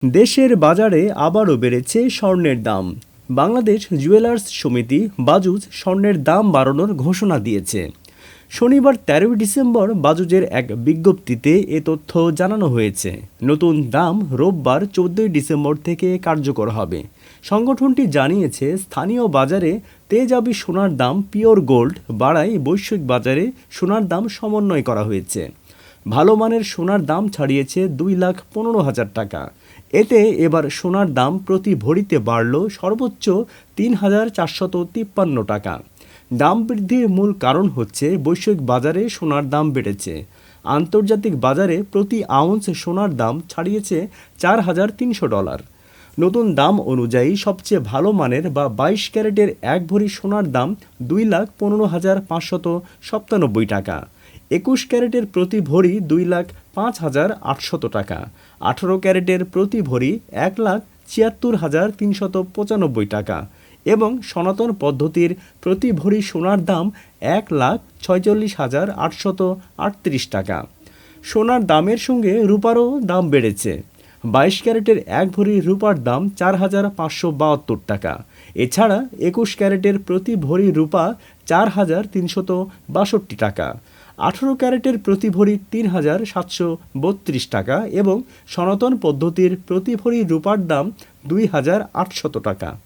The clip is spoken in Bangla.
দেশের বাজারে আবারও বেড়েছে স্বর্ণের দাম। বাংলাদেশ জুয়েলার্স সমিতি বাজুজ স্বর্ণের দাম বাড়ানোর ঘোষণা দিয়েছে। শনিবার ১৩ ডিসেম্বর বাজুজের এক বিজ্ঞপ্তিতে এ তথ্য জানানো হয়েছে। নতুন দাম রোববার ১৪ ডিসেম্বর থেকে কার্যকর হবে। সংগঠনটি জানিয়েছে, স্থানীয় বাজারে তেজাবি সোনার দাম পিওর গোল্ড বাড়ায় বৈশ্বিক বাজারে সোনার দাম সমন্বয় করা হয়েছে। ভালো মানের সোনার দাম ছাড়িয়েছে ২,১৫,০০০ টাকা। এতে এবার সোনার দাম প্রতি ভরিতে বাড়ল সর্বোচ্চ ৩,৪৫৩ টাকা। দাম বৃদ্ধির মূল কারণ হচ্ছে বৈশ্বিক বাজারে সোনার দাম বেড়েছে। আন্তর্জাতিক বাজারে প্রতি আউন্স সোনার দাম ছাড়িয়েছে $৪,৩০০। নতুন দাম অনুযায়ী সবচেয়ে ভালো মানের বা ২২ ক্যারেটের এক ভরি সোনার দাম ২,১৫,৫৯৭ টাকা। ২১ ক্যারেটের প্রতি ভরি ২,০৫,৮০০ টাকা। ১৮ ক্যারেটের প্রতি ভরি ১,৭৬,৩৯৫ টাকা এবং সনাতন পদ্ধতির প্রতি ভরি সোনার দাম ১,৪৬,৮৩৮ টাকা। সোনার দামের সঙ্গে রূপারও দাম বেড়েছে। ২২ ক্যারেটের এক ভরি রূপার দাম ৪,৫৭২ টাকা। এছাড়া ২১ ক্যারেটের প্রতি ভরি রূপা ৪,৩৬২ টাকা। ১৮ ক্যারেটের প্রতি ভরি ৩,৭৩২ টাকা এবং সনাতন পদ্ধতির প্রতি ভরি রূপার দাম ২,৮০০ টাকা।